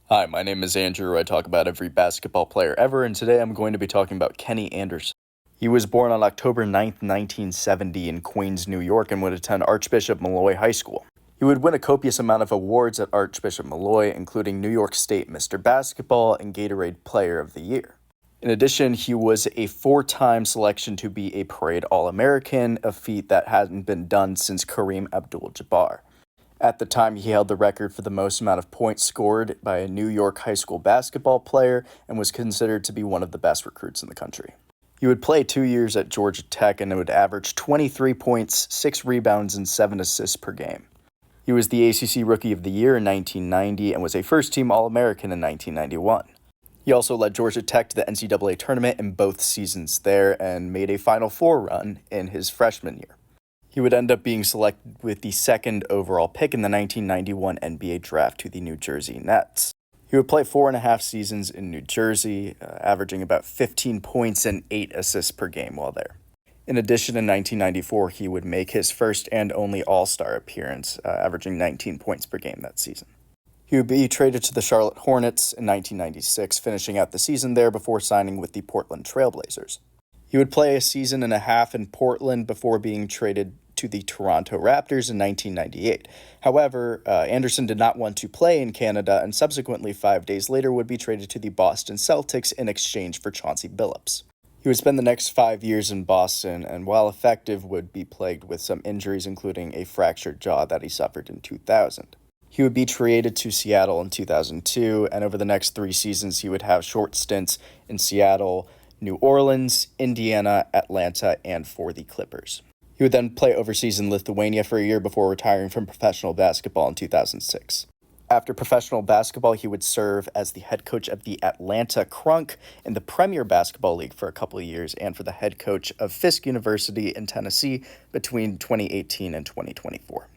Hi, my name is Andrew. I talk about every basketball player ever, and today I'm going to be talking about Kenny Anderson. He was born on October 9th, 1970 in Queens, New York, and would attend Archbishop Molloy High School. He would win a copious amount of awards at Archbishop Molloy, including New York State Mr. Basketball and Gatorade Player of the Year. In addition, he was a four-time selection to be a Parade All-American, a feat that hadn't been done since Kareem Abdul-Jabbar. At the time, he held the record for the most amount of points scored by a New York high school basketball player and was considered to be one of the best recruits in the country. He would play 2 years at Georgia Tech and would average 23 points, 6 rebounds, and 7 assists per game. He was the ACC Rookie of the Year in 1990 and was a first-team All-American in 1991. He also led Georgia Tech to the NCAA tournament in both seasons there and made a Final Four run in his freshman year. He would end up being selected with the second overall pick in the 1991 NBA draft to the New Jersey Nets. He would play 4.5 seasons in New Jersey, averaging about 15 points and 8 assists per game while there. In addition, in 1994, he would make his first and only All-Star appearance, averaging 19 points per game that season. He would be traded to the Charlotte Hornets in 1996, finishing out the season there before signing with the Portland Trail Blazers. He would play a season and a half in Portland before being traded to the Toronto Raptors in 1998. However, Anderson did not want to play in Canada and subsequently 5 days later would be traded to the Boston Celtics in exchange for Chauncey Billups. He would spend the next 5 years in Boston and, while effective, would be plagued with some injuries, including a fractured jaw that he suffered in 2000. He would be traded to Seattle in 2002, and over the next 3 seasons he would have short stints in Seattle, New Orleans, Indiana, Atlanta, and for the Clippers. He would then play overseas in Lithuania for a year before retiring from professional basketball in 2006. After professional basketball, he would serve as the head coach of the Atlanta Crunk in the Premier Basketball League for a couple of years and for the head coach of Fisk University in Tennessee between 2018 and 2024.